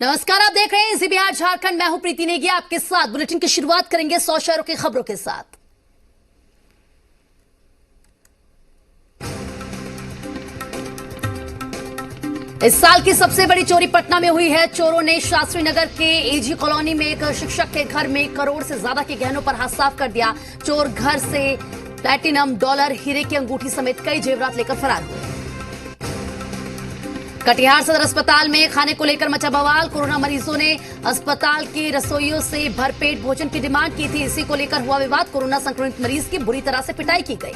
नमस्कार, आप देख रहे हैं जी बिहार झारखंड। मैं हूं प्रीति नेगी, आपके साथ बुलेटिन की शुरुआत करेंगे 100 शहरों की खबरों के साथ। इस साल की सबसे बड़ी चोरी पटना में हुई है। चोरों ने शास्त्री नगर के एजी कॉलोनी में एक शिक्षक के घर में करोड़ से ज्यादा के गहनों पर हाथ साफ कर दिया। चोर घर से प्लैटिनम, डॉलर, हीरे की अंगूठी समेत कई जेवरात लेकर फरार हुए। कटिहार सदर अस्पताल में खाने को लेकर मचा बवाल। कोरोना मरीजों ने अस्पताल के रसोइयों से भरपेट भोजन की डिमांड की थी। इसी को लेकर हुआ विवाद। कोरोना संक्रमित मरीज की बुरी तरह से पिटाई की गई।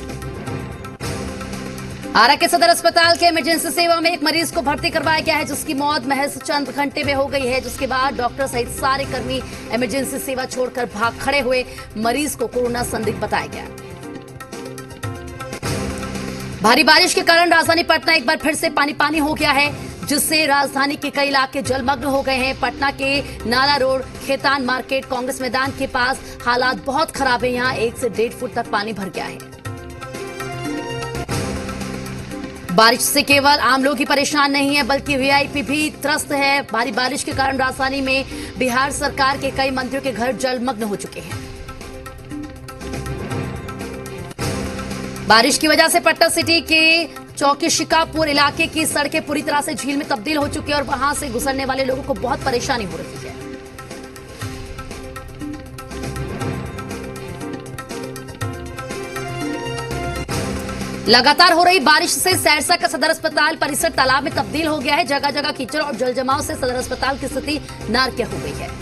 आरा के सदर अस्पताल के इमरजेंसी सेवा में एक मरीज को भर्ती करवाया गया है, जिसकी मौत महज चंद घंटे में हो गई है, जिसके बाद डॉक्टर सहित सारे कर्मी इमरजेंसी सेवा छोड़कर भाग खड़े हुए। मरीज को कोरोना संदिग्ध बताया गया। भारी बारिश के कारण राजधानी पटना एक बार फिर से पानी पानी हो गया है, जिससे राजधानी के कई इलाके जलमग्न हो गए हैं। पटना के नाला रोड, खेतान मार्केट, कांग्रेस मैदान के पास हालात बहुत खराब है। यहां 1 से 1.5 फुट तक पानी भर गया है। बारिश से केवल आम लोग ही परेशान नहीं है, बल्कि वीआईपी भी त्रस्त है। भारी बारिश के कारण राजधानी में बिहार सरकार के कई मंत्रियों के घर जलमग्न हो चुके हैं। बारिश की वजह से पटना सिटी के चौकी शिकापुर इलाके की सड़कें पूरी तरह से झील में तब्दील हो चुकी है और वहां से गुजरने वाले लोगों को बहुत परेशानी हो रही है। लगातार हो रही बारिश से सहरसा का सदर अस्पताल परिसर तालाब में तब्दील हो गया है। जगह जगह कीचड़ और जलजमाव से सदर अस्पताल की स्थिति नारकीय हो गई है।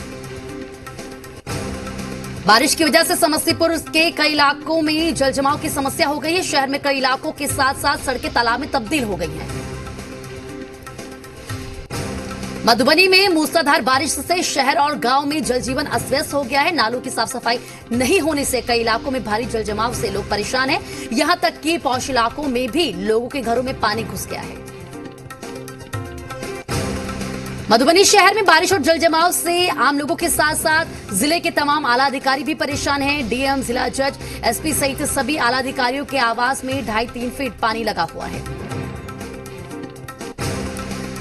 बारिश की वजह से समस्तीपुर के कई इलाकों में जलजमाव की समस्या हो गई है। शहर में कई इलाकों के साथ साथ सड़कें तालाब में तब्दील हो गई हैं। मधुबनी में मूसलाधार बारिश से शहर और गांव में जलजीवन अस्त-व्यस्त हो गया है। नालों की साफ सफाई नहीं होने से कई इलाकों में भारी जलजमाव से लोग परेशान हैं। यहां तक कि पौष इलाकों में भी लोगों के घरों में पानी घुस गया है। मधुबनी शहर में बारिश और जलजमाव से आम लोगों के साथ साथ जिले के तमाम आला अधिकारी भी परेशान हैं। डीएम, जिला जज, एसपी सहित सभी आला अधिकारियों के आवास में 2.5-3 फीट पानी लगा हुआ है।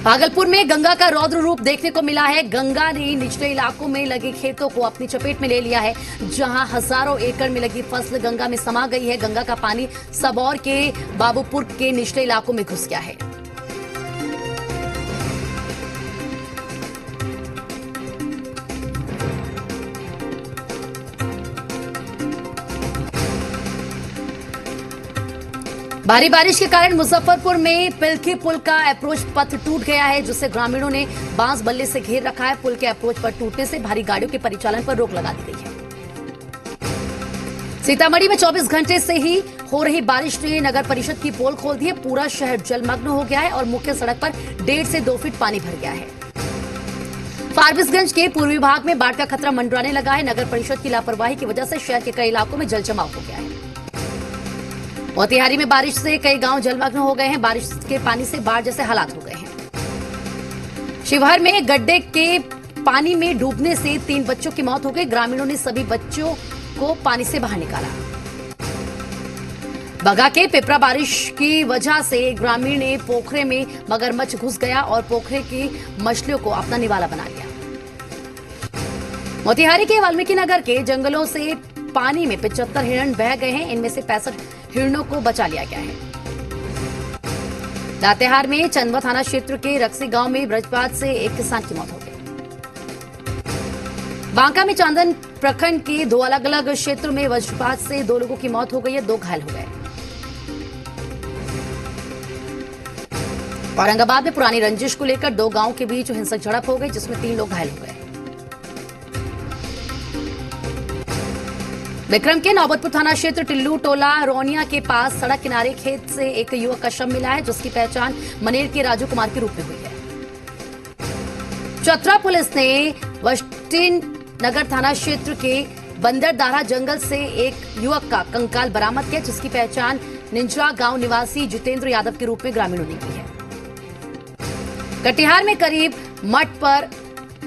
भागलपुर में गंगा का रौद्र रूप देखने को मिला है। गंगा ने निचले इलाकों में लगे खेतों को अपनी चपेट में ले लिया है, जहां हजारों एकड़ में लगी फसल गंगा में समा गई है। गंगा का पानी सबौर के बाबूपुर के निचले इलाकों में घुस गया है। भारी बारिश के कारण मुजफ्फरपुर में पिलखी पुल का अप्रोच पथ टूट गया है, जिससे ग्रामीणों ने बांस बल्ले से घेर रखा है। पुल के अप्रोच पर टूटने से भारी गाड़ियों के परिचालन पर रोक लगा दी गई है। सीतामढ़ी में 24 घंटे से ही हो रही बारिश ने नगर परिषद की पोल खोल दी है। पूरा शहर जलमग्न हो गया है और मुख्य सड़क पर 1.5 से 2 फीट पानी भर गया है। फारबिसगंज के पूर्वी भाग में बाढ़ का खतरा मंडराने लगा है। नगर परिषद की लापरवाही की वजह से शहर के कई इलाकों में जलजमाव हो गया है। मोतिहारी में बारिश से कई गांव जलमग्न हो गए हैं। बारिश के पानी से बाढ़ जैसे हालात हो गए हैं। शिवहर में गड्ढे के पानी में डूबने से 3 बच्चों की मौत हो गई। ग्रामीणों ने सभी बच्चों को पानी से बाहर निकाला। बगा के पिपरा बारिश की वजह से ग्रामीण ने पोखरे में मगरमच्छ घुस गया और पोखरे की मछलियों को अपना निवाला बना लिया। मोतिहारी के वाल्मीकि नगर के जंगलों से पानी में 75 हिरण बह गए हैं। इनमें से 65 हिरणों को बचा लिया गया है। लातेहार में चंदवा थाना क्षेत्र के रक्सी गांव में वज्रपात से एक किसान की मौत हो गई। बांका में चांदन प्रखंड के 2 अलग अलग क्षेत्रों में वज्रपात से 2 लोगों की मौत हो गई है, 2 घायल हो गए। औरंगाबाद में पुरानी रंजिश को लेकर 2 गांवों के बीच हिंसक झड़प हो गई, जिसमें 3 लोग घायल हो गए। विक्रम के नौबतपुर थाना क्षेत्र टिल्लू टोला रोनिया के पास सड़क किनारे खेत से एक युवक का शव मिला है, जिसकी पहचान मनेर के राजू कुमार के रूप में हुई है। चतरा पुलिस ने वस्टिन नगर थाना क्षेत्र के बंदरदारा जंगल से एक युवक का कंकाल बरामद किया, जिसकी पहचान निंजा गांव निवासी जितेंद्र यादव के रूप में ग्रामीणों ने की है। कटिहार में करीब मठ पर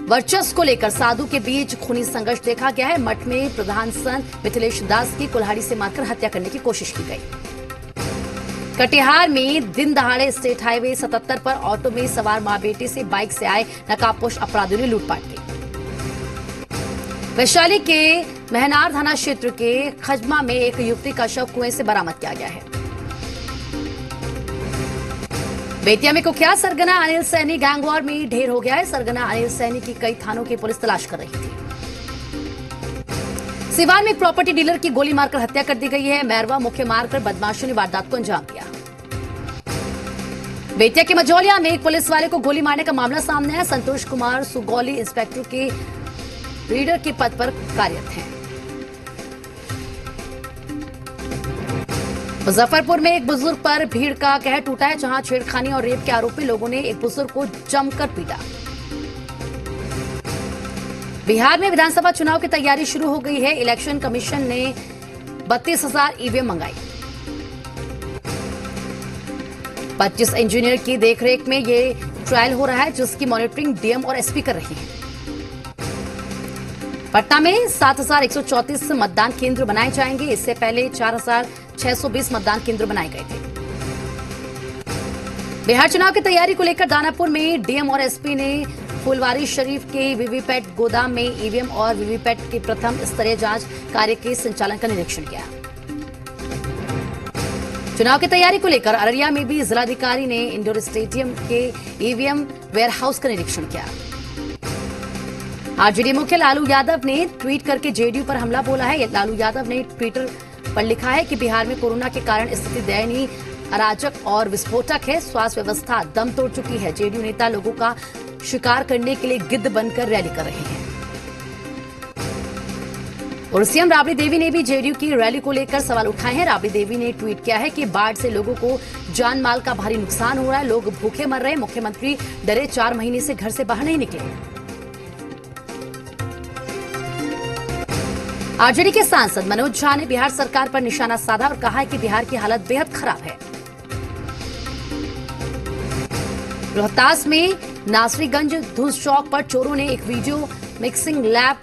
वर्चस्व को लेकर साधु के बीच खूनी संघर्ष देखा गया है। मठ में प्रधान संत मिथिलेश दास की कुल्हाड़ी से मारकर हत्या करने की कोशिश की गई। कटिहार में दिन दहाड़े स्टेट हाईवे 77 पर ऑटो में सवार मां बेटे से बाइक से आए नकाबपोश अपराधियों ने लूटपाट की। वैशाली के महनार थाना क्षेत्र के खजमा में एक युवती का शव कुएं से बरामद किया गया है। बेतिया में कुख्यात सरगना अनिल सैनी गैंगवॉर में ढेर हो गया है। सरगना अनिल सैनी की कई थानों की पुलिस तलाश कर रही थी। सिवान में एक प्रॉपर्टी डीलर की गोली मारकर हत्या कर दी गई है। मैरवा मुख्य मार्ग पर बदमाशों ने वारदात को अंजाम दिया। बेतिया के मझौलिया में एक पुलिस वाले को गोली मारने का मामला सामने आया। संतोष कुमार सुगौली इंस्पेक्टर के रीडर के पद पर कार्यरत हैं। मुजफ्फरपुर में एक बुजुर्ग पर भीड़ का कहर टूटा है, जहां छेड़खानी और रेप के आरोप में लोगों ने एक बुजुर्ग को जमकर पीटा। बिहार में विधानसभा चुनाव की तैयारी शुरू हो गई है। इलेक्शन कमीशन ने 32,000 ईवीएम मंगाई। 25 इंजीनियर की देखरेख में ये ट्रायल हो रहा है, जिसकी मॉनिटरिंग डीएम और एसपी कर रहे हैं। पटना में 7,134 मतदान केंद्र बनाए जाएंगे। इससे पहले 4,620 मतदान केंद्र बनाए गए थे। बिहार चुनाव की तैयारी को लेकर दानापुर में डीएम और एसपी ने फुलवारी शरीफ के वीवीपैट गोदाम में ईवीएम और वीवीपैट के प्रथम स्तरीय जांच कार्य के संचालन का निरीक्षण किया। चुनाव की तैयारी को लेकर अररिया में भी जिलाधिकारी ने इंडोर स्टेडियम के ईवीएम वेयरहाउस का निरीक्षण किया। आरजेडी मुख्य लालू यादव ने ट्वीट करके जेडीयू पर हमला बोला है। लालू यादव ने ट्विटर पर लिखा है कि बिहार में कोरोना के कारण स्थिति दयनीय, अराजक और विस्फोटक है। स्वास्थ्य व्यवस्था दम तोड़ चुकी है। जेडीयू नेता लोगों का शिकार करने के लिए गिद्ध बनकर रैली कर रहे हैं। और सीएम राबड़ी देवी ने भी जेडीयू की रैली को लेकर सवाल उठाए हैं। राबड़ी देवी ने ट्वीट किया है कि बाढ़ से लोगों को जान माल का भारी नुकसान हो रहा है, लोग भूखे मर रहे हैं। मुख्यमंत्री डरे 4 महीने से घर से बाहर नहीं निकले। आरजेडी के सांसद मनोज झा ने बिहार सरकार पर निशाना साधा और कहा है कि बिहार की हालत बेहद खराब है। रोहतास में नासरीगंज धूस चौक पर चोरों ने एक वीडियो मिक्सिंग लैब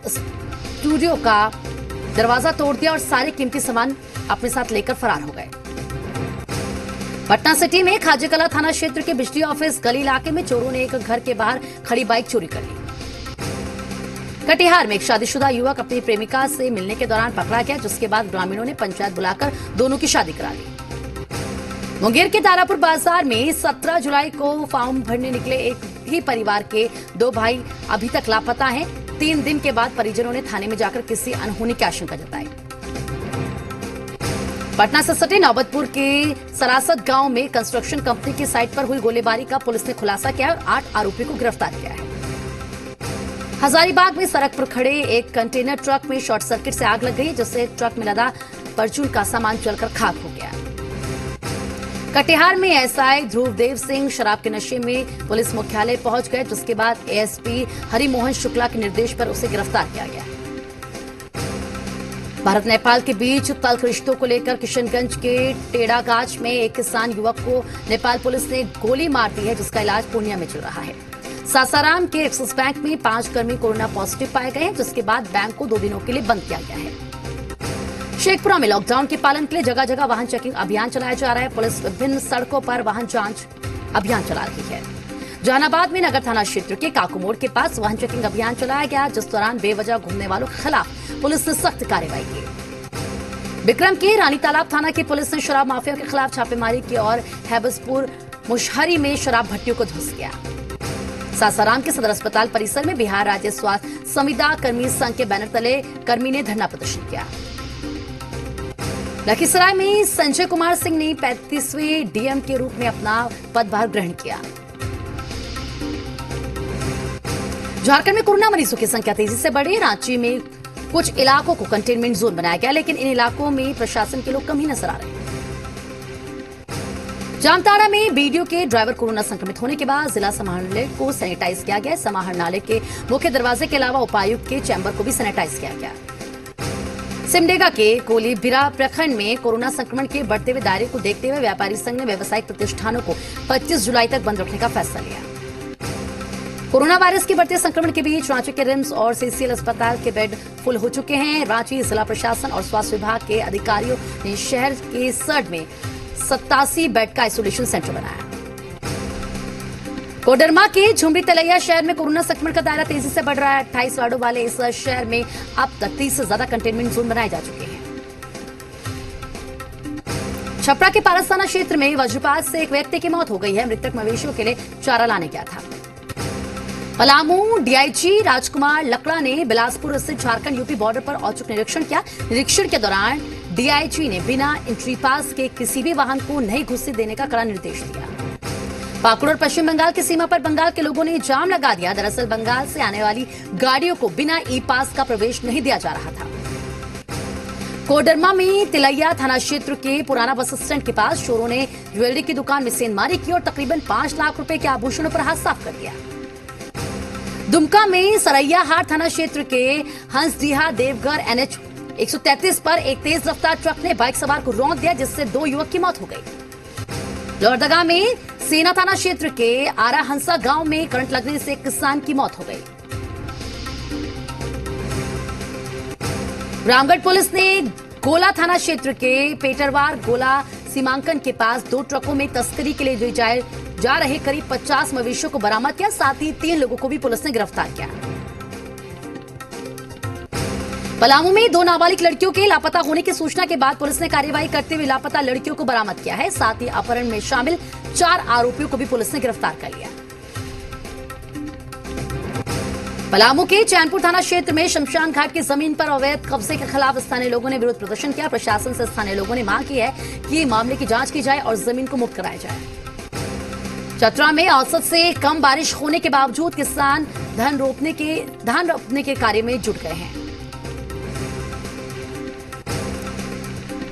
स्टूडियो का दरवाजा तोड़ दिया और सारे कीमती सामान अपने साथ लेकर फरार हो गए। पटना सिटी में खाजेकला थाना क्षेत्र के बिजली ऑफिस गली इलाके में चोरों ने एक घर के बाहर खड़ी बाइक चोरी कर ली। कटिहार में एक शादीशुदा युवक अपनी प्रेमिका से मिलने के दौरान पकड़ा गया, जिसके बाद ग्रामीणों ने पंचायत बुलाकर दोनों की शादी करा दी। मुंगेर के तारापुर बाजार में 17 जुलाई को फॉर्म भरने निकले एक ही परिवार के 2 भाई अभी तक लापता हैं। 3 दिन के बाद परिजनों ने थाने में जाकर किसी अनहोनी की आशंका जताई। पटना से सटे नौबतपुर के सरासत गांव में कंस्ट्रक्शन कंपनी की साइट पर हुई गोलीबारी का पुलिस ने खुलासा किया और 8 आरोपी को गिरफ्तार किया है। हजारीबाग में सड़क पर खड़े एक कंटेनर ट्रक में शॉर्ट सर्किट से आग लग गई, जिससे ट्रक में लदा परचून का सामान जलकर खाक हो गया। कटिहार में एसआई ध्रुवदेव सिंह शराब के नशे में पुलिस मुख्यालय पहुंच गए, जिसके बाद एएसपी हरिमोहन शुक्ला के निर्देश पर उसे गिरफ्तार किया गया। भारत नेपाल के बीच तल्ख रिश्तों को लेकर किशनगंज के टेढ़ागाछ में एक किसान युवक को नेपाल पुलिस ने गोली मार दी है, जिसका इलाज पूर्णिया में चल रहा है। सासाराम के एक्सिस बैंक में 5 कर्मी कोरोना पॉजिटिव पाए गए हैं, जिसके बाद बैंक को 2 दिनों के लिए बंद किया गया है। शेखपुरा में लॉकडाउन के पालन के लिए जगह जगह वाहन चेकिंग अभियान चलाया जा रहा है। पुलिस विभिन्न सड़कों पर वाहन जांच अभियान चला रही है। जहानाबाद में नगर थाना क्षेत्र के काकू मोड़ के पास वाहन चेकिंग अभियान चलाया गया, जिस दौरान बेवजह घूमने वालों के खिलाफ पुलिस ने सख्त कार्रवाई की। विक्रम के रानी तालाब थाना की पुलिस ने शराब माफिया के खिलाफ छापेमारी की और हैबसपुर मुशहरी में शराब भट्टियों को ध्वस्त किया। सासाराम के सदर अस्पताल परिसर में बिहार राज्य स्वास्थ्य संविदा कर्मी संघ के बैनर तले कर्मी ने धरना प्रदर्शन किया। लखीसराय में संजय कुमार सिंह ने 35वें डीएम के रूप में अपना पदभार ग्रहण किया। झारखंड में कोरोना मरीजों की संख्या तेजी से बढ़ी। रांची में कुछ इलाकों को कंटेनमेंट जोन बनाया गया, लेकिन इन इलाकों में प्रशासन के लोग कम ही नजर आ रहे हैं। जामताड़ा में बीडीओ के ड्राइवर कोरोना संक्रमित होने के बाद जिला समाहरणालय को सैनिटाइज किया गया। समाहरणालय के मुख्य दरवाजे के अलावा उपायुक्त के चैम्बर को भी सैनिटाइज किया गया। सिमडेगा के कोलीबिरा प्रखंड में कोरोना संक्रमण के बढ़ते हुए दायरे को देखते हुए व्यापारी संघ ने व्यावसायिक प्रतिष्ठानों को 25 जुलाई तक बंद रखने का फैसला लिया। कोरोना वायरस के बढ़ते संक्रमण के बीच रांची के रिम्स और सीसीएल अस्पताल के बेड फुल हो चुके हैं। रांची जिला प्रशासन और स्वास्थ्य विभाग के अधिकारियों ने शहर के सर्ड में 87 बेड का आइसोलेशन सेंटर बनाया। कोडरमा के झुमरी तलैया शहर में कोरोना संक्रमण का दायरा तेजी से बढ़ रहा है। 28 वार्डों वाले इस शहर में अब तक 30 से ज्यादा कंटेनमेंट जोन बनाए जा चुके हैं। छपरा के पारस थाना क्षेत्र में वज्रपात से एक व्यक्ति की मौत हो गई है। मृतक मवेशियों के लिए चारा लाने गया था। पलामू डीआईजी राजकुमार लकड़ा ने बिलासपुर स्थित झारखंड यूपी बॉर्डर पर औचक निरीक्षण किया। निरीक्षण के दौरान डीआईजी ने बिना एंट्री पास के किसी भी वाहन को नहीं घुसने देने का कड़ा निर्देश दिया। पाकुड़ और पश्चिम बंगाल की सीमा पर बंगाल के लोगों ने जाम लगा दिया। दरअसल बंगाल से आने वाली गाड़ियों को बिना ई पास का प्रवेश नहीं दिया जा रहा था। कोडरमा में तिलैया थाना क्षेत्र के पुराना बस स्टैंड के पास चोरों ने ज्वेलरी की दुकान में सेंधमारी की और तकरीबन 5 लाख रुपए के आभूषणों पर हाथ साफ कर दिया। दुमका में सरैयाहाट थाना क्षेत्र के हंसडीहा देवघर NH 133 पर एक तेज रफ्तार ट्रक ने बाइक सवार को रौंद दिया, जिससे 2 युवक की मौत हो गई। लोहरदगा में सेना थाना क्षेत्र के आरा हंसा गांव में करंट लगने से एक किसान की मौत हो गई। रामगढ़ पुलिस ने गोला थाना क्षेत्र के पेटरवार गोला सीमांकन के पास 2 ट्रकों में तस्करी के लिए जा रहे करीब 50 मवेशियों को बरामद किया। साथ ही 3 लोगों को भी पुलिस ने गिरफ्तार किया। पलामू में 2 नाबालिग लड़कियों के लापता होने की सूचना के बाद पुलिस ने कार्रवाई करते हुए लापता लड़कियों को बरामद किया है। साथ ही अपहरण में शामिल 4 आरोपियों को भी पुलिस ने गिरफ्तार कर लिया। पलामू के चैनपुर थाना क्षेत्र में शमशान घाट की जमीन पर अवैध कब्जे के खिलाफ स्थानीय लोगों ने विरोध प्रदर्शन किया। प्रशासन से स्थानीय लोगों ने मांग की है कि मामले की जांच की जाए और जमीन को मुक्त कराया जाए। चतरा में औसत से कम बारिश होने के बावजूद किसान धान रोपने के कार्य में जुट गए हैं।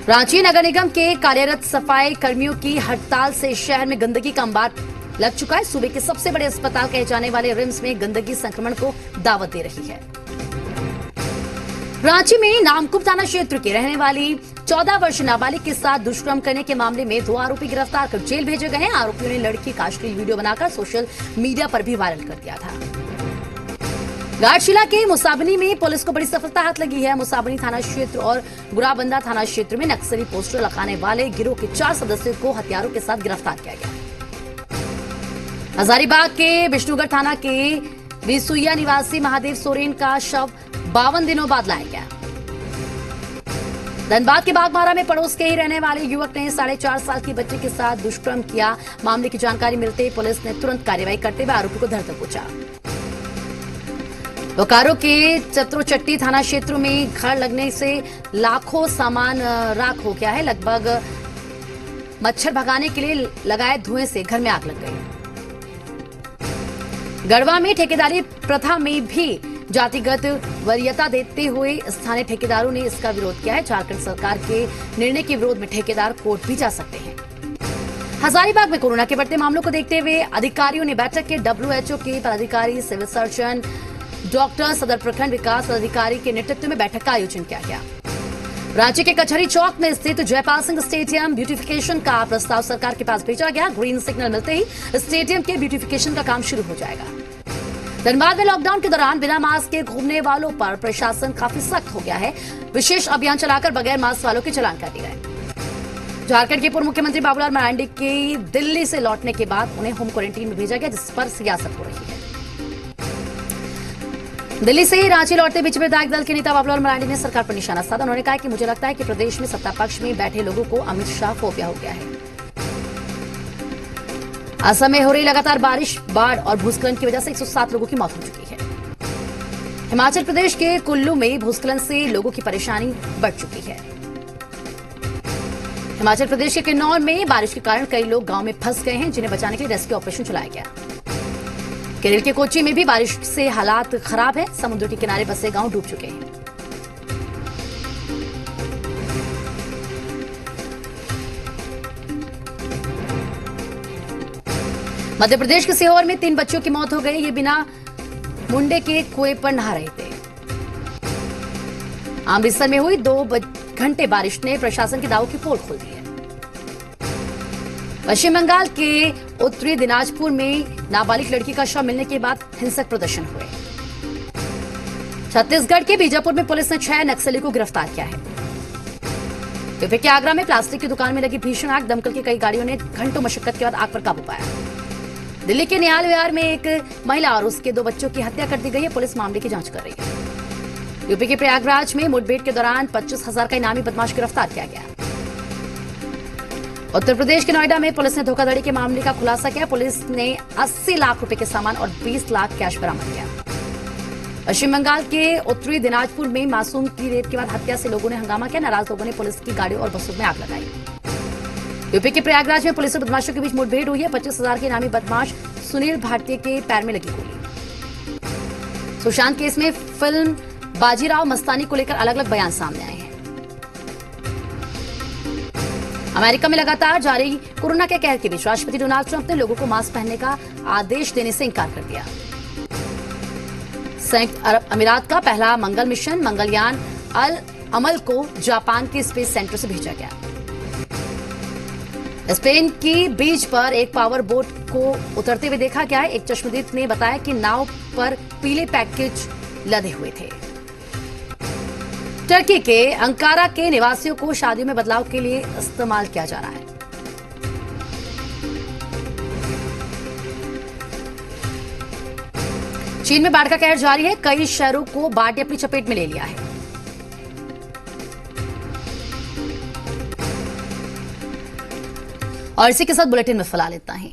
रांची नगर निगम के कार्यरत सफाई कर्मियों की हड़ताल से शहर में गंदगी का अंबार लग चुका है। सूबे के सबसे बड़े अस्पताल कहे जाने वाले रिम्स में गंदगी संक्रमण को दावत दे रही है। रांची में नामकुम थाना क्षेत्र के रहने वाली 14 वर्ष नाबालिग के साथ दुष्कर्म करने के मामले में 2 आरोपी गिरफ्तार कर जेल भेजे गए हैं। आरोपियों ने लड़की का अश्लील वीडियो बनाकर सोशल मीडिया पर भी वायरल कर दिया था। घाटशिला के मुसाबनी में पुलिस को बड़ी सफलता हाथ लगी है। मुसाबनी थाना क्षेत्र और गुराबंदा थाना क्षेत्र में नक्सली पोस्टर लगाने वाले गिरोह के 4 सदस्यों को हथियारों के साथ गिरफ्तार किया गया। हजारीबाग के विष्णुगढ़ थाना के रिसुइया निवासी महादेव सोरेन का शव 52 दिनों बाद लाया गया। धनबाद के बागमारा में पड़ोस के ही रहने वाले युवक ने 4.5 साल की बच्ची के साथ दुष्कर्म किया। मामले की जानकारी मिलते ही पुलिस ने तुरंत कार्रवाई करते हुए आरोपी को धर दबोचा। बोकारो के चतरोचट्टी थाना क्षेत्र में घर लगने से लाखों सामान राख हो गया है। लगभग मच्छर भगाने के लिए लगाए धुएं से घर में आग लग गई। गढ़वा में ठेकेदारी प्रथा में भी जातिगत वरीयता देते हुए स्थानीय ठेकेदारों ने इसका विरोध किया है। झारखंड सरकार के निर्णय के विरोध में ठेकेदार कोर्ट भी जा सकते हैं। हजारीबाग में कोरोना के बढ़ते मामलों को देखते हुए अधिकारियों ने बैठक के WHO के पदाधिकारी, सिविल सर्जन, डॉक्टर, सदर प्रखंड विकास पदाधिकारी के नेतृत्व में बैठक का आयोजन किया गया। रांची के कचहरी चौक में स्थित जयपाल सिंह स्टेडियम ब्यूटिफिकेशन का प्रस्ताव सरकार के पास भेजा गया। ग्रीन सिग्नल मिलते ही स्टेडियम के ब्यूटिफिकेशन का काम शुरू हो जाएगा। धनबाद में लॉकडाउन के दौरान बिना मास्क के घूमने वालों पर प्रशासन काफी सख्त हो गया है। विशेष अभियान चलाकर बगैर मास्क वालों के चालान काटे गए। झारखंड के पूर्व मुख्यमंत्री बाबूलाल मरांडी के दिल्ली से लौटने के बाद उन्हें होम क्वारंटीन में भेजा गया, जिस पर सियासत हो रही है। दिल्ली से रांची लौटते बीच विधायक दल के नेता बाबूलाल मरांडी ने सरकार पर निशाना साधा। उन्होंने कहा कि मुझे लगता है कि प्रदेश में सत्ता पक्ष में बैठे लोगों को अमित शाह फोबिया हो गया है। असम में हो रही लगातार बारिश, बाढ़ और भूस्खलन की वजह से 107 लोगों की मौत हो चुकी है। हिमाचल प्रदेश के कुल्लू में भूस्खलन से लोगों की परेशानी बढ़ चुकी है। हिमाचल प्रदेश के किन्नौर में बारिश के कारण कई लोग गांव में फंस गए हैं, जिन्हें बचाने के लिए रेस्क्यू ऑपरेशन चलाया गया। केरल के कोच्चि में भी बारिश से हालात खराब है। समुद्र के किनारे बसे गांव डूब चुके हैं। मध्य प्रदेश के सीहोर में 3 बच्चों की मौत हो गई। ये बिना मुंडे के कुएं पर नहा रहे थे। अमृतसर में हुई 2 घंटे बारिश ने प्रशासन के दावों की पोल खोल दी है। पश्चिम बंगाल के उत्तरी दिनाजपुर में नाबालिग लड़की का शव मिलने के बाद हिंसक प्रदर्शन हुए। छत्तीसगढ़ के बीजापुर में पुलिस ने 6 नक्सली को गिरफ्तार किया है। यूपी के आगरा में प्लास्टिक की दुकान में लगी भीषण आग, दमकल की कई गाड़ियों ने घंटों मशक्कत के बाद आग पर काबू पाया। दिल्ली के निहाल विहार में एक महिला और उसके 2 बच्चों की हत्या कर दी गई है। पुलिस मामले की जांच कर रही है। यूपी के प्रयागराज में मुठभेड़ के दौरान 25,000 का इनामी बदमाश गिरफ्तार किया गया। उत्तर प्रदेश के नोएडा में पुलिस ने धोखाधड़ी के मामले का खुलासा किया। पुलिस ने 80 लाख रुपए के सामान और 20 लाख कैश बरामद किया। पश्चिम बंगाल के उत्तरी दिनाजपुर में मासूम की रेप के बाद हत्या से लोगों ने हंगामा किया। नाराज लोगों ने पुलिस की गाड़ियों और बसों में आग लगाई। यूपी के प्रयागराज में पुलिस और बदमाशों के बीच मुठभेड़ हुई है। 25,000 के इनामी बदमाश सुनील भारतीय के पैर में लगी गोली। सुशांत केस में फिल्म बाजीराव मस्तानी को लेकर अलग अलग बयान सामने आए हैं। अमेरिका में लगातार जारी कोरोना के कहर के बीच राष्ट्रपति डोनाल्ड ट्रंप ने लोगों को मास्क पहनने का आदेश देने से इंकार कर दिया। संयुक्त अरब अमीरात का पहला मंगल मिशन मंगलयान अल अमल को जापान के स्पेस सेंटर से भेजा गया। स्पेन की बीच पर एक पावर बोट को उतरते हुए देखा गया है। एक चश्मदीद ने बताया कि नाव पर पीले पैकेज लदे हुए थे। टर्की के अंकारा के निवासियों को शादियों में बदलाव के लिए इस्तेमाल किया जा रहा है। चीन में बाढ़ का कहर जारी है। कई शहरों को बाढ़ ने अपनी चपेट में ले लिया है। और इसी के साथ बुलेटिन में फिलहाल इतना ही।